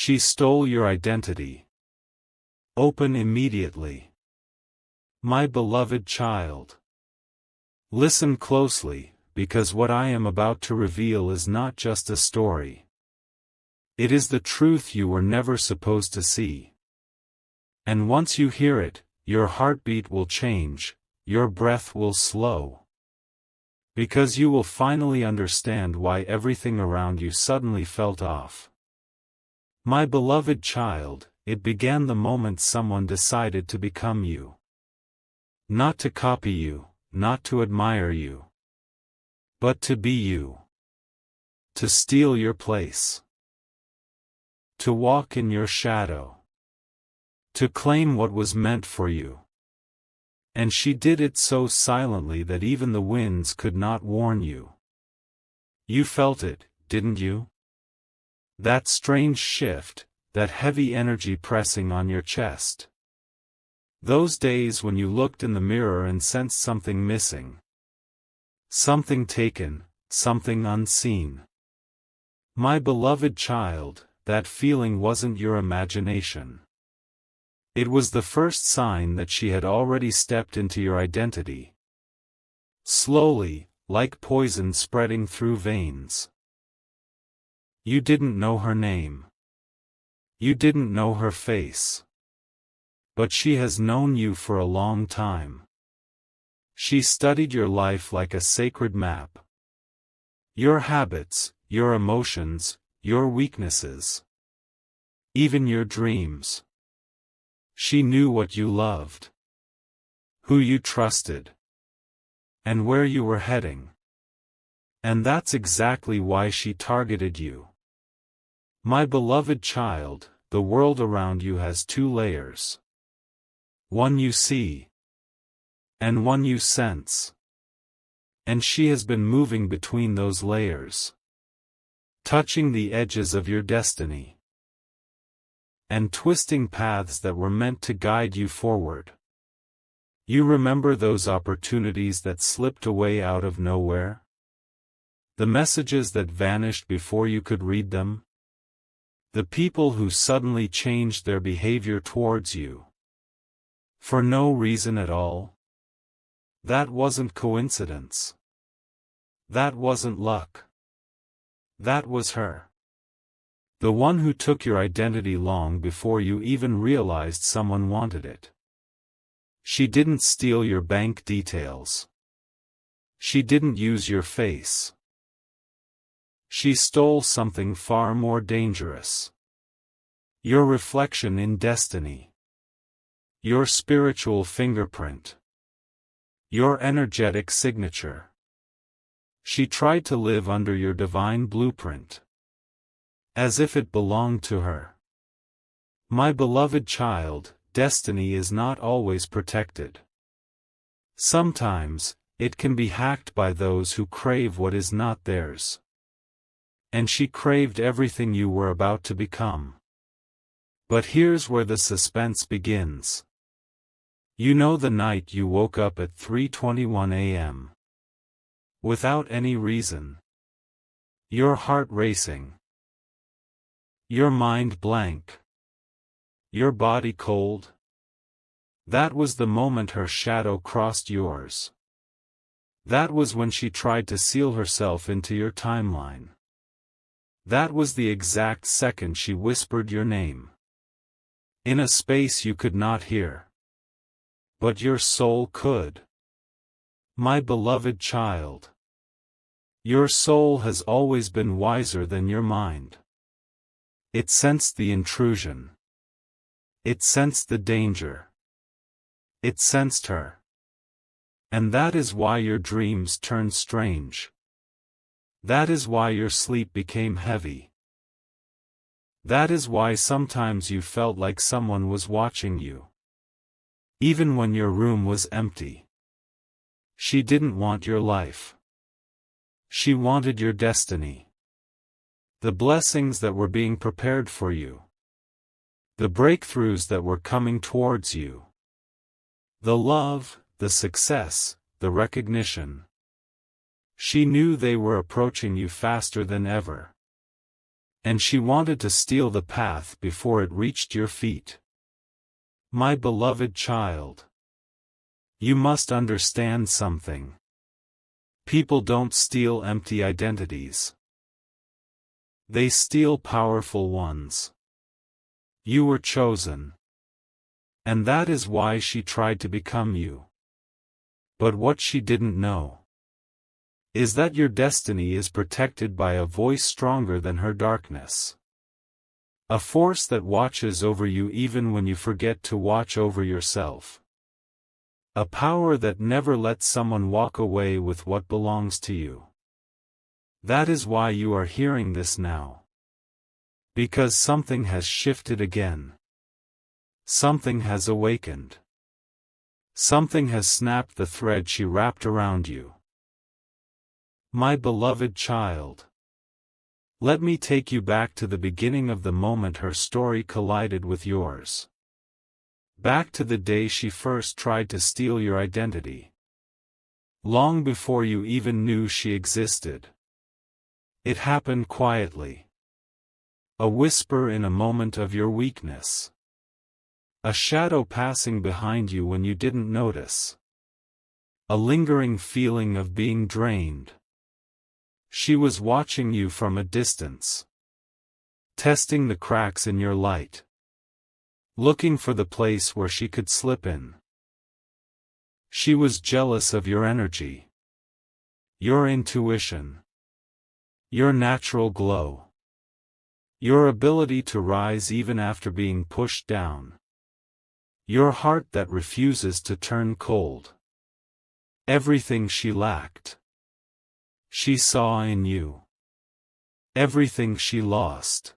She stole your identity. Open immediately. My beloved child. Listen closely, because what I am about to reveal is not just a story. It is the truth you were never supposed to see. And once you hear it, your heartbeat will change, your breath will slow. Because you will finally understand why everything around you suddenly felt off. My beloved child, it began the moment someone decided to become you. Not to copy you, not to admire you, but to be you. To steal your place. To walk in your shadow. To claim what was meant for you. And she did it so silently that even the winds could not warn you. You felt it, didn't you? That strange shift, that heavy energy pressing on your chest. Those days when you looked in the mirror and sensed something missing. Something taken, something unseen. My beloved child, that feeling wasn't your imagination. It was the first sign that she had already stepped into your identity. Slowly, like poison spreading through veins. You didn't know her name. You didn't know her face. But she has known you for a long time. She studied your life like a sacred map. Your habits, your emotions, your weaknesses. Even your dreams. She knew what you loved. Who you trusted. And where you were heading. And that's exactly why she targeted you. My beloved child, the world around you has two layers. One you see. And one you sense. And she has been moving between those layers. Touching the edges of your destiny. And twisting paths that were meant to guide you forward. You remember those opportunities that slipped away out of nowhere? The messages that vanished before you could read them? The people who suddenly changed their behavior towards you. For no reason at all? That wasn't coincidence. That wasn't luck. That was her. The one who took your identity long before you even realized someone wanted it. She didn't steal your bank details. She didn't use your face. She stole something far more dangerous. Your reflection in destiny. Your spiritual fingerprint. Your energetic signature. She tried to live under your divine blueprint. As if it belonged to her. My beloved child, destiny is not always protected. Sometimes, it can be hacked by those who crave what is not theirs. And she craved everything you were about to become. But here's where the suspense begins. You know the night you woke up at 3:21 a.m. Without any reason. Your heart racing. Your mind blank. Your body cold. That was the moment her shadow crossed yours. That was when she tried to seal herself into your timeline. That was the exact second she whispered your name. In a space you could not hear. But your soul could. My beloved child. Your soul has always been wiser than your mind. It sensed the intrusion. It sensed the danger. It sensed her. And that is why your dreams turned strange. That is why your sleep became heavy. That is why sometimes you felt like someone was watching you. Even when your room was empty. She didn't want your life. She wanted your destiny. The blessings that were being prepared for you. The breakthroughs that were coming towards you. The love, the success, the recognition. She knew they were approaching you faster than ever. And she wanted to steal the path before it reached your feet. My beloved child, you must understand something. People don't steal empty identities. They steal powerful ones. You were chosen. And that is why she tried to become you. But what she didn't know is that your destiny is protected by a voice stronger than her darkness. A force that watches over you even when you forget to watch over yourself. A power that never lets someone walk away with what belongs to you. That is why you are hearing this now. Because something has shifted again. Something has awakened. Something has snapped the thread she wrapped around you. My beloved child. Let me take you back to the beginning of the moment her story collided with yours. Back to the day she first tried to steal your identity. Long before you even knew she existed. It happened quietly. A whisper in a moment of your weakness. A shadow passing behind you when you didn't notice. A lingering feeling of being drained. She was watching you from a distance. Testing the cracks in your light. Looking for the place where she could slip in. She was jealous of your energy. Your intuition. Your natural glow. Your ability to rise even after being pushed down. Your heart that refuses to turn cold. Everything she lacked. She saw in you. Everything she lost.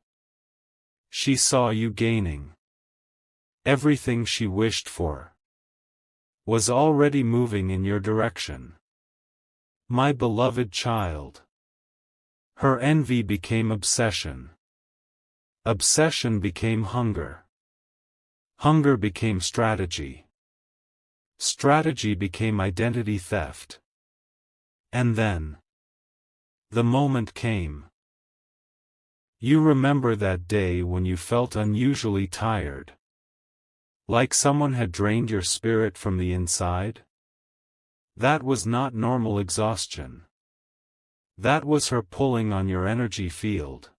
She saw you gaining. Everything she wished for was already moving in your direction. My beloved child. Her envy became obsession. Obsession became hunger. Hunger became strategy. Strategy became identity theft. And then the moment came. You remember that day when you felt unusually tired. Like someone had drained your spirit from the inside? That was not normal exhaustion. That was her pulling on your energy field.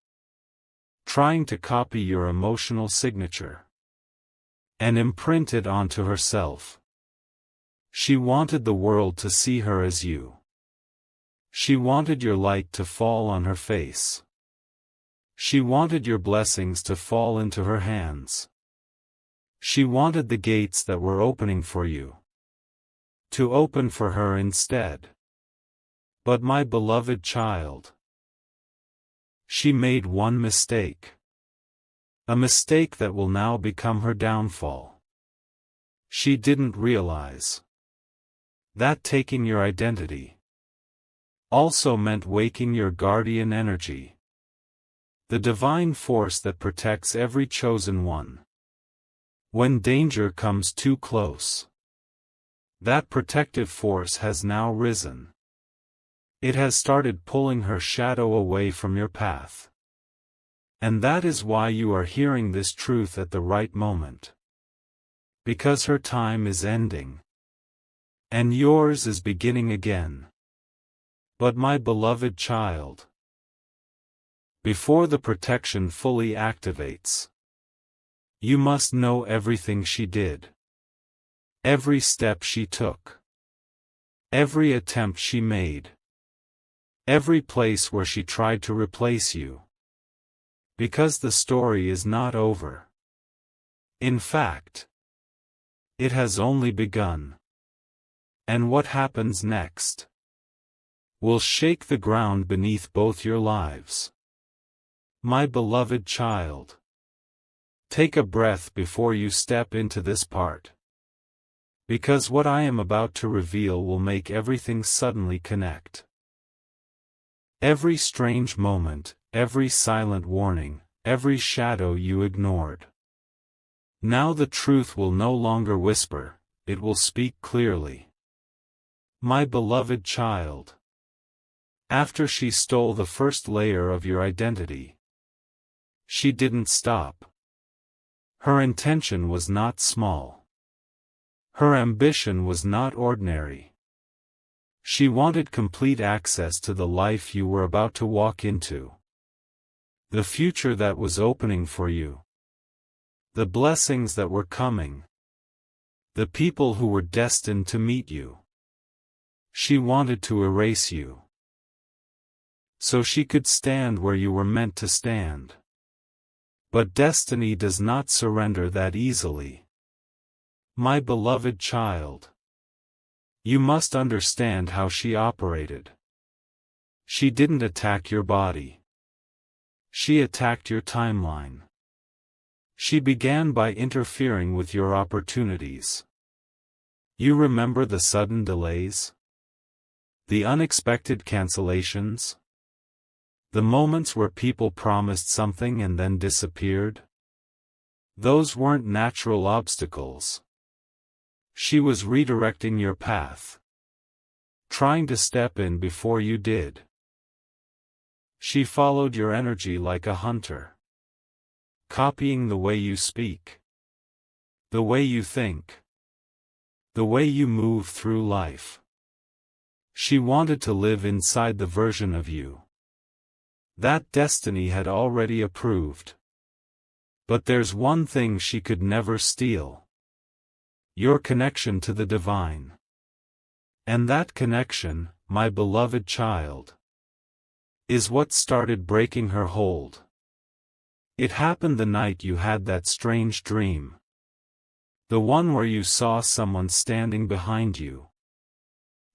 Trying to copy your emotional signature. And imprint it onto herself. She wanted the world to see her as you. She wanted your light to fall on her face. She wanted your blessings to fall into her hands. She wanted the gates that were opening for you to open for her instead. But my beloved child, she made one mistake. A mistake that will now become her downfall. She didn't realize that taking your identity also meant waking your guardian energy. The divine force that protects every chosen one. When danger comes too close, that protective force has now risen. It has started pulling her shadow away from your path. And that is why you are hearing this truth at the right moment. Because her time is ending. And yours is beginning again. But my beloved child, before the protection fully activates, you must know everything she did. Every step she took. Every attempt she made. Every place where she tried to replace you. Because the story is not over. In fact, it has only begun. And what happens next will shake the ground beneath both your lives. My beloved child, take a breath before you step into this part. Because what I am about to reveal will make everything suddenly connect. Every strange moment, every silent warning, every shadow you ignored. Now the truth will no longer whisper, it will speak clearly. My beloved child. After she stole the first layer of your identity, She didn't stop. Her intention was not small. Her ambition was not ordinary. She wanted complete access to the life you were about to walk into. The future that was opening for you. The blessings that were coming. The people who were destined to meet you. She wanted to erase you, so she could stand where you were meant to stand. But destiny does not surrender that easily. My beloved child, you must understand how she operated. She didn't attack your body. She attacked your timeline. She began by interfering with your opportunities. You remember the sudden delays? The unexpected cancellations? The moments where people promised something and then disappeared? Those weren't natural obstacles. She was redirecting your path. Trying to step in before you did. She followed your energy like a hunter. Copying the way you speak. The way you think. The way you move through life. She wanted to live inside the version of you that destiny had already approved. But there's one thing she could never steal. Your connection to the divine. And that connection, my beloved child, is what started breaking her hold. It happened the night you had that strange dream. The one where you saw someone standing behind you,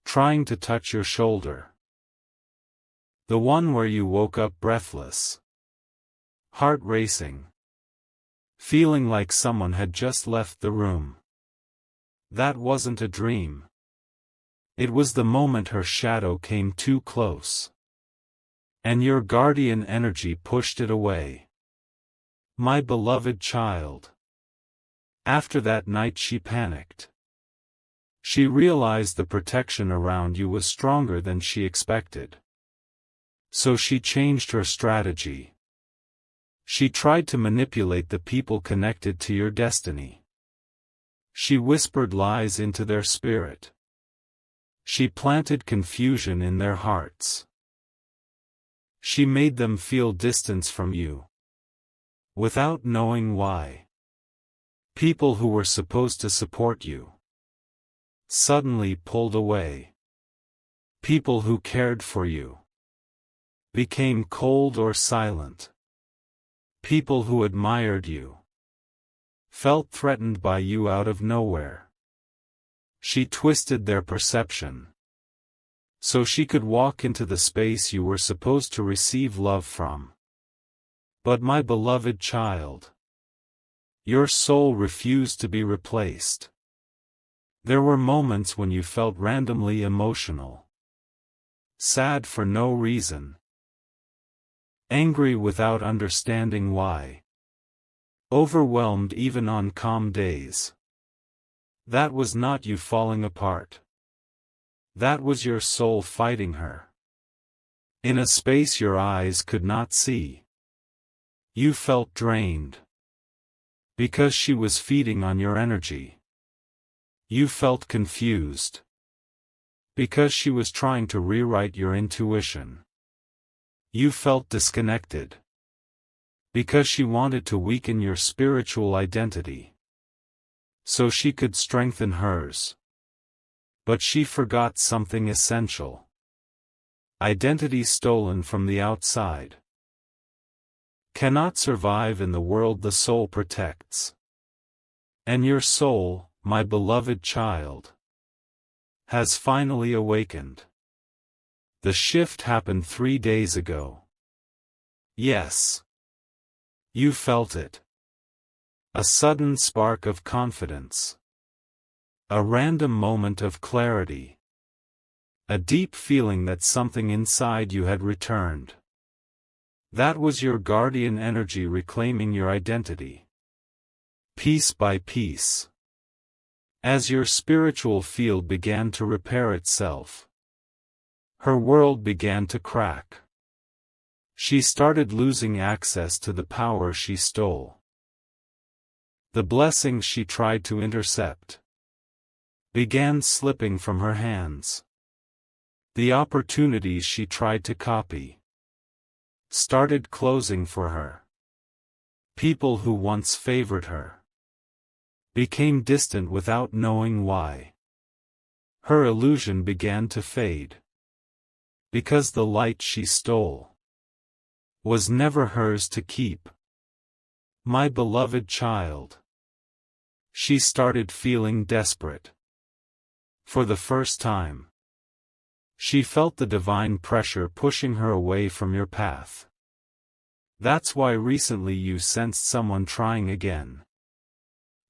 trying to touch your shoulder. The one where you woke up breathless, heart racing, feeling like someone had just left the room. That wasn't a dream. It was the moment her shadow came too close. And your guardian energy pushed it away. My beloved child. After that night she panicked. She realized the protection around you was stronger than she expected. So she changed her strategy. She tried to manipulate the people connected to your destiny. She whispered lies into their spirit. She planted confusion in their hearts. She made them feel distance from you, without knowing why. People who were supposed to support you suddenly pulled away. People who cared for you became cold or silent. People who admired you felt threatened by you out of nowhere. She twisted their perception, so she could walk into the space you were supposed to receive love from. But my beloved child, your soul refused to be replaced. There were moments when you felt randomly emotional, sad for no reason, angry without understanding why, overwhelmed even on calm days. That was not you falling apart. That was your soul fighting her. In a space your eyes could not see. You felt drained, because she was feeding on your energy. You felt confused, because she was trying to rewrite your intuition. You felt disconnected, because she wanted to weaken your spiritual identity, so she could strengthen hers. But she forgot something essential. Identity stolen from the outside cannot survive in the world the soul protects. And your soul, my beloved child, has finally awakened. The shift happened 3 days ago. Yes. You felt it. A sudden spark of confidence. A random moment of clarity. A deep feeling that something inside you had returned. That was your guardian energy reclaiming your identity. Piece by piece. As your spiritual field began to repair itself, her world began to crack. She started losing access to the power she stole. The blessings she tried to intercept began slipping from her hands. The opportunities she tried to copy started closing for her. People who once favored her became distant without knowing why. Her illusion began to fade, because the light she stole was never hers to keep. My beloved child. She started feeling desperate. For the first time, she felt the divine pressure pushing her away from your path. That's why recently you sensed someone trying again.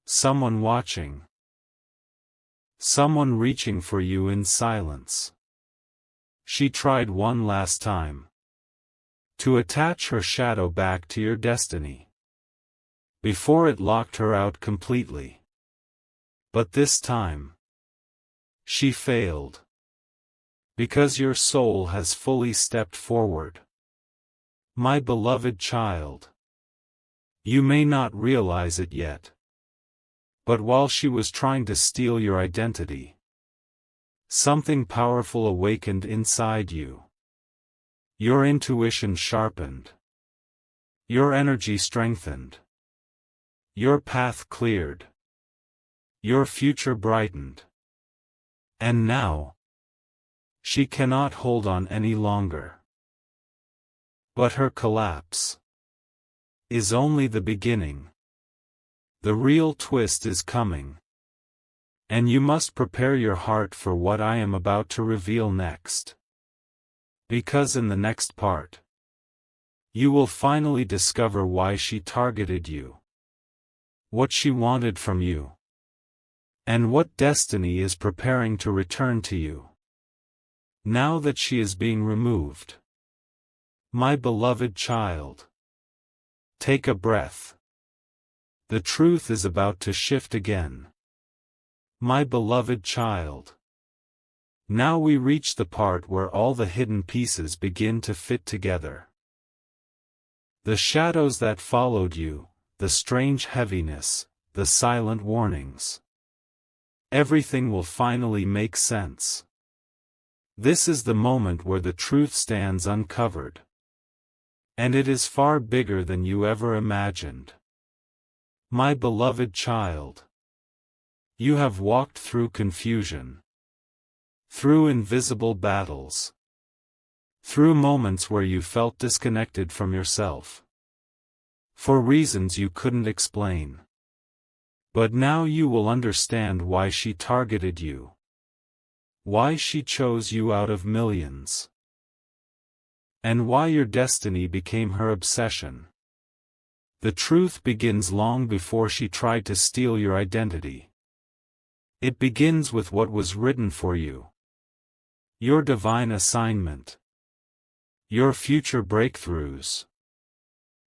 Someone watching. Someone reaching for you in silence. She tried one last time to attach her shadow back to your destiny, before it locked her out completely. But this time, she failed. Because your soul has fully stepped forward. My beloved child. You may not realize it yet. But while she was trying to steal your identity, something powerful awakened inside you. Your intuition sharpened. Your energy strengthened. Your path cleared. Your future brightened. And now, she cannot hold on any longer. But her collapse is only the beginning. The real twist is coming. And you must prepare your heart for what I am about to reveal next. Because in the next part, you will finally discover why she targeted you, what she wanted from you, and what destiny is preparing to return to you, now that she is being removed. My beloved child. Take a breath. The truth is about to shift again. My beloved child. Now we reach the part where all the hidden pieces begin to fit together. The shadows that followed you, the strange heaviness, the silent warnings. Everything will finally make sense. This is the moment where the truth stands uncovered. And it is far bigger than you ever imagined. My beloved child. You have walked through confusion. Through invisible battles. Through moments where you felt disconnected from yourself. For reasons you couldn't explain. But now you will understand why she targeted you. Why she chose you out of millions. And why your destiny became her obsession. The truth begins long before she tried to steal your identity. It begins with what was written for you. Your divine assignment. Your future breakthroughs.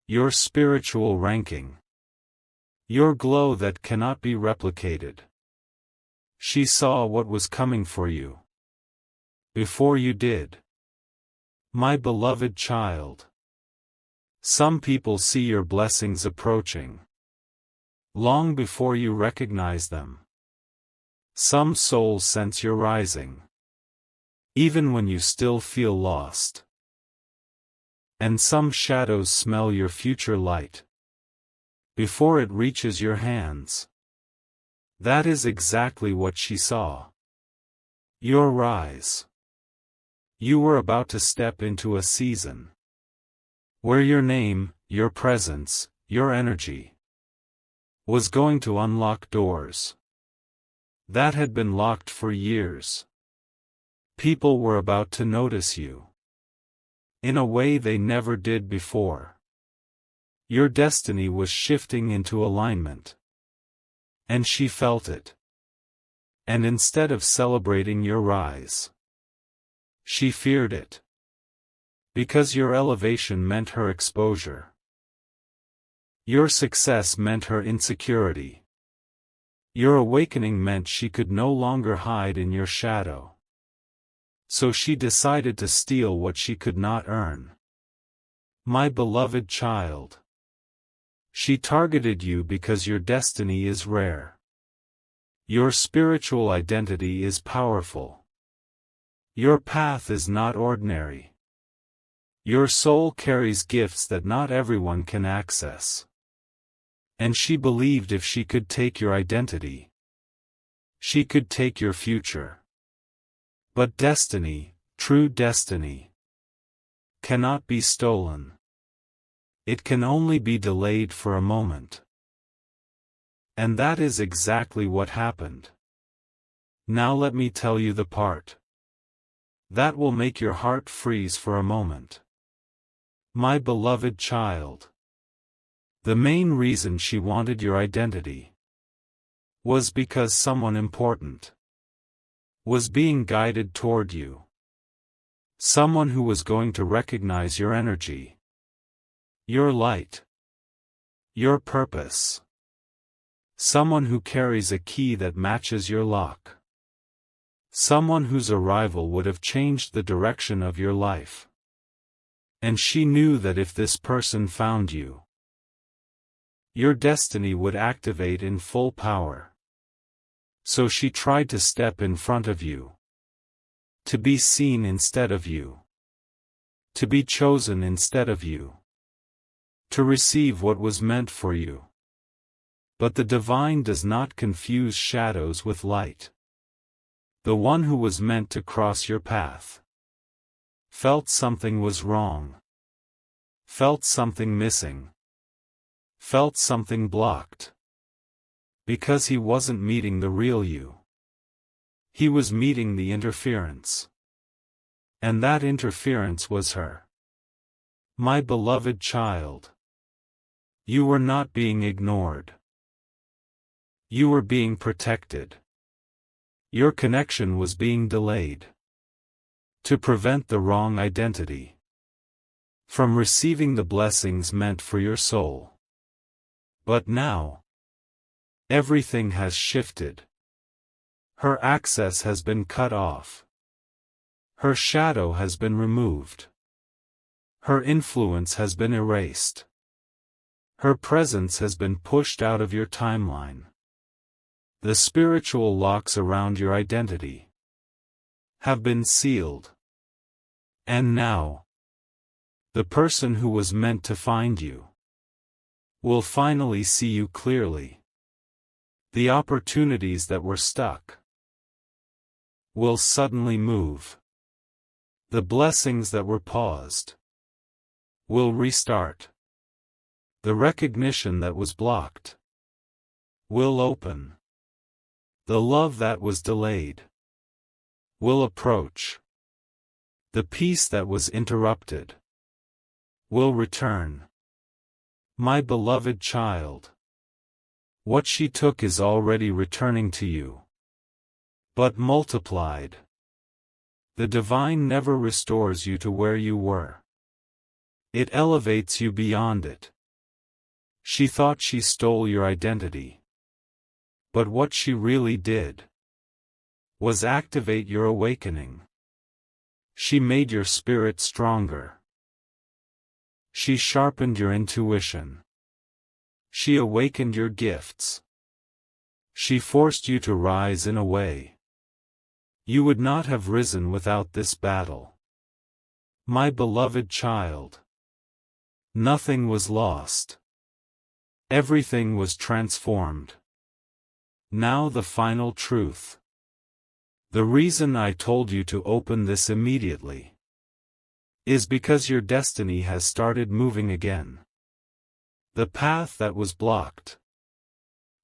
Your spiritual ranking. Your glow that cannot be replicated. She saw what was coming for you. Before you did. My beloved child. Some people see your blessings approaching. Long before you recognize them. Some souls sense your rising. Even when you still feel lost. And some shadows smell your future light. Before it reaches your hands. That is exactly what she saw. Your rise. You were about to step into a season where your name, your presence, your energy was going to unlock doors that had been locked for years. People were about to notice you in a way they never did before. Your destiny was shifting into alignment. And she felt it. And instead of celebrating your rise, she feared it. Because your elevation meant her exposure. Your success meant her insecurity. Your awakening meant she could no longer hide in your shadow. So she decided to steal what she could not earn. My beloved child. She targeted you because your destiny is rare. Your spiritual identity is powerful. Your path is not ordinary. Your soul carries gifts that not everyone can access. And she believed if she could take your identity, she could take your future. But destiny, true destiny, cannot be stolen. It can only be delayed for a moment. And that is exactly what happened. Now let me tell you the part that will make your heart freeze for a moment. My beloved child. The main reason she wanted your identity was because someone important was being guided toward you. Someone who was going to recognize your energy, your light, your purpose. Someone who carries a key that matches your lock. Someone whose arrival would have changed the direction of your life. And she knew that if this person found you, your destiny would activate in full power. So she tried to step in front of you. To be seen instead of you. To be chosen instead of you. To receive what was meant for you. But the divine does not confuse shadows with light. The one who was meant to cross your path felt something was wrong. Felt something missing. Felt something blocked. Because he wasn't meeting the real you. He was meeting the interference. And that interference was her. My beloved child. You were not being ignored. You were being protected. Your connection was being delayed. To prevent the wrong identity from receiving the blessings meant for your soul. But now, everything has shifted. Her access has been cut off. Her shadow has been removed. Her influence has been erased. Her presence has been pushed out of your timeline. The spiritual locks around your identity have been sealed. And now, the person who was meant to find you will finally see you clearly. The opportunities that were stuck will suddenly move. The blessings that were paused will restart. The recognition that was blocked will open. The love that was delayed will approach. The peace that was interrupted will return. My beloved child. What she took is already returning to you. But multiplied. The divine never restores you to where you were. It elevates you beyond it. She thought she stole your identity. But what she really did was activate your awakening. She made your spirit stronger. She sharpened your intuition. She awakened your gifts. She forced you to rise in a way you would not have risen without this battle. My beloved child. Nothing was lost. Everything was transformed. Now the final truth. The reason I told you to open this immediately is because your destiny has started moving again. The path that was blocked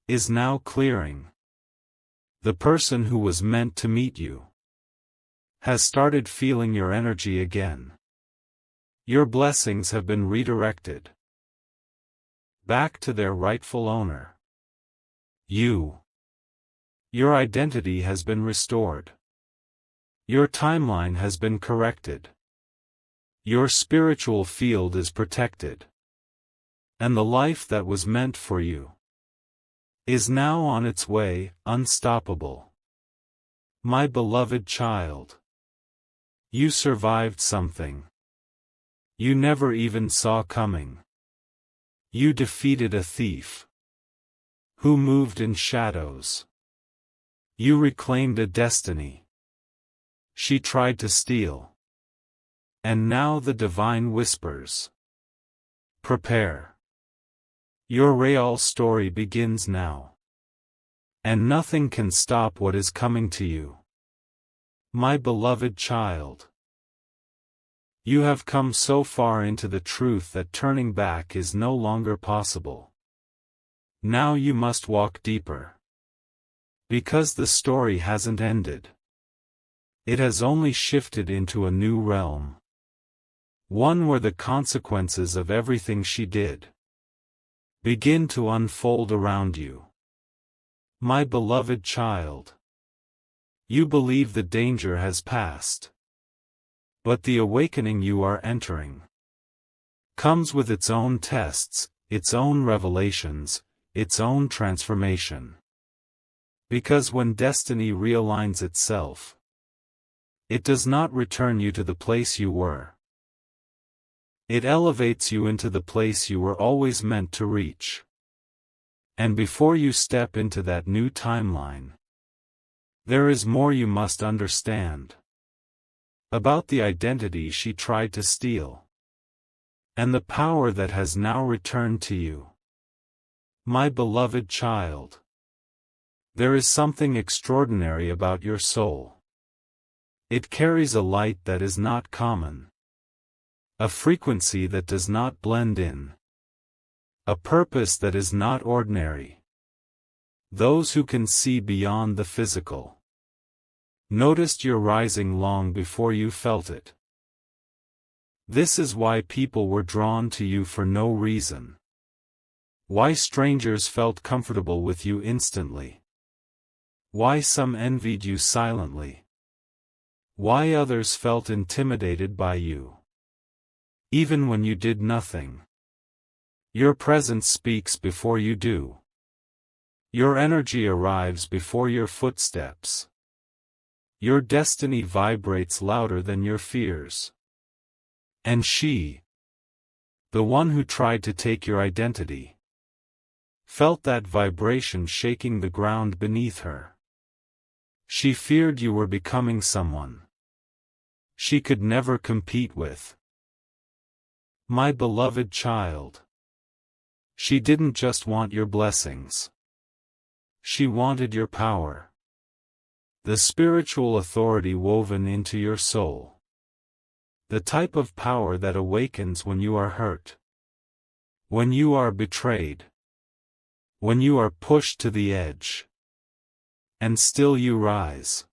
is now clearing. The person who was meant to meet you has started feeling your energy again. Your blessings have been redirected back to their rightful owner. You. Your identity has been restored. Your timeline has been corrected. Your spiritual field is protected. And the life that was meant for you is now on its way, unstoppable. My beloved child. You survived something. you never even saw coming. You defeated a thief who moved in shadows. You reclaimed a destiny she tried to steal. And now the divine whispers, prepare. Your real story begins now. And nothing can stop what is coming to you. My beloved child. You have come so far into the truth that turning back is no longer possible. Now you must walk deeper. Because the story hasn't ended. It has only shifted into a new realm. One where the consequences of everything she did begin to unfold around you. My beloved child. You believe the danger has passed. But the awakening you are entering comes with its own tests, its own revelations, its own transformation. Because when destiny realigns itself, it does not return you to the place you were. It elevates you into the place you were always meant to reach. And before you step into that new timeline, there is more you must understand. About the identity she tried to steal. And the power that has now returned to you. My beloved child. There is something extraordinary about your soul. It carries a light that is not common. A frequency that does not blend in. A purpose that is not ordinary. Those who can see beyond the physical noticed your rising long before you felt it. This is why people were drawn to you for no reason. Why strangers felt comfortable with you instantly. Why some envied you silently. Why others felt intimidated by you. Even when you did nothing. Your presence speaks before you do. Your energy arrives before your footsteps. Your destiny vibrates louder than your fears. And she, the one who tried to take your identity, felt that vibration shaking the ground beneath her. She feared you were becoming someone she could never compete with. My beloved child. She didn't just want your blessings. She wanted your power. The spiritual authority woven into your soul. The type of power that awakens when you are hurt. When you are betrayed. When you are pushed to the edge. And still you rise.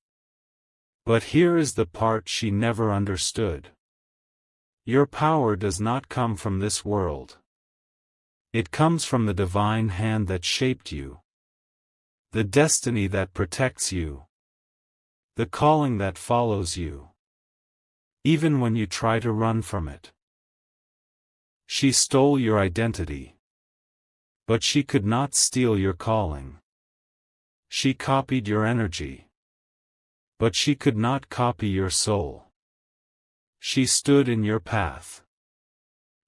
But here is the part she never understood. Your power does not come from this world. It comes from the divine hand that shaped you. The destiny that protects you. The calling that follows you. Even when you try to run from it. She stole your identity. But she could not steal your calling. She copied your energy. But she could not copy your soul. She stood in your path.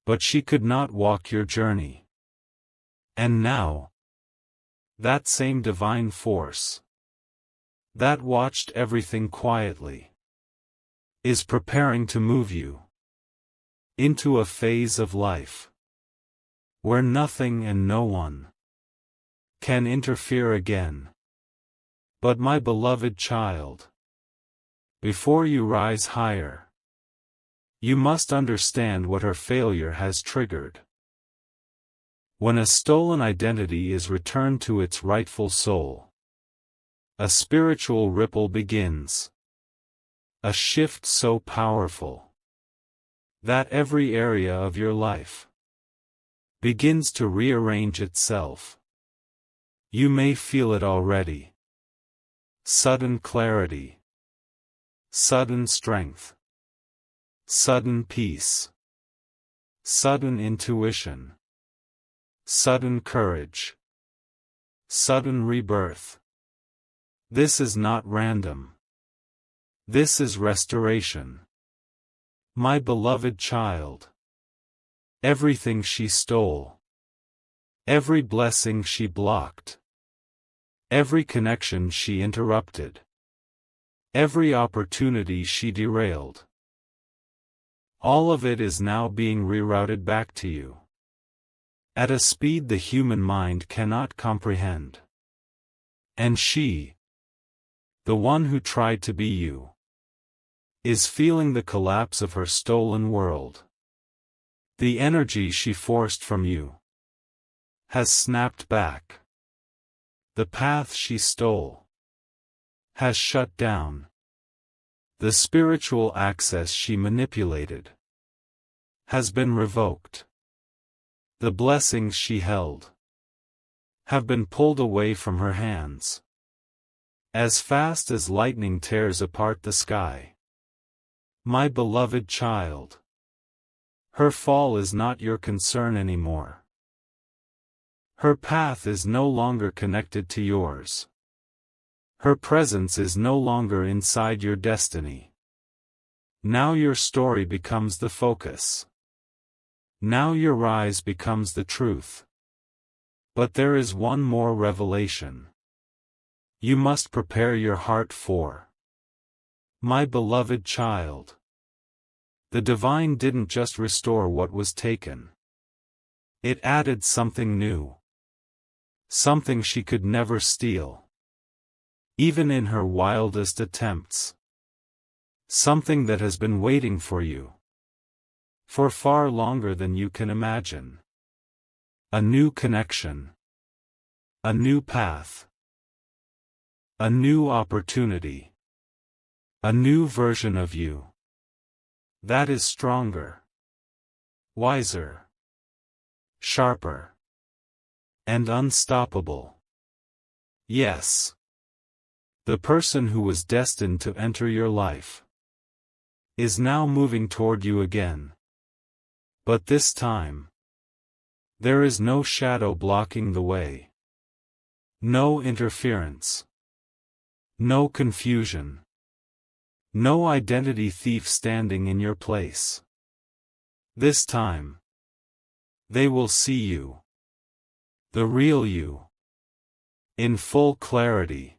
But she could not walk your journey. And now, that same divine force, that watched everything quietly, is preparing to move you into a phase of life where nothing and no one can interfere again. But my beloved child, before you rise higher, you must understand what her failure has triggered. When a stolen identity is returned to its rightful soul, a spiritual ripple begins. A shift so powerful that every area of your life begins to rearrange itself. You may feel it already. Sudden clarity. Sudden strength. Sudden peace. Sudden intuition. Sudden courage. Sudden rebirth. This is not random. This is restoration. My beloved child. Everything she stole. Every blessing she blocked. Every connection she interrupted. Every opportunity she derailed. All of it is now being rerouted back to you. At a speed the human mind cannot comprehend. And she, the one who tried to be you, is feeling the collapse of her stolen world. The energy she forced from you has snapped back. The path she stole has shut down. The spiritual access she manipulated has been revoked. The blessings she held have been pulled away from her hands. As fast as lightning tears apart the sky. My beloved child. Her fall is not your concern anymore. Her path is no longer connected to yours. Her presence is no longer inside your destiny. Now your story becomes the focus. Now your rise becomes the truth. But there is one more revelation. You must prepare your heart for. My beloved child. The divine didn't just restore what was taken. It added something new. Something she could never steal. Even in her wildest attempts. Something that has been waiting for you. For far longer than you can imagine. A new connection. A new path. A new opportunity. A new version of you. That is stronger. Wiser. Sharper. And unstoppable. Yes. The person who was destined to enter your life is now moving toward you again. But this time, there is no shadow blocking the way. No interference. No confusion. No identity thief standing in your place. This time, they will see you. The real you. In full clarity.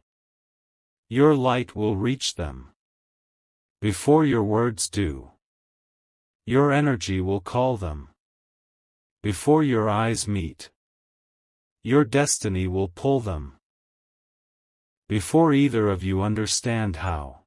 Your light will reach them. Before your words do. Your energy will call them. Before your eyes meet. Your destiny will pull them. Before either of you understand how.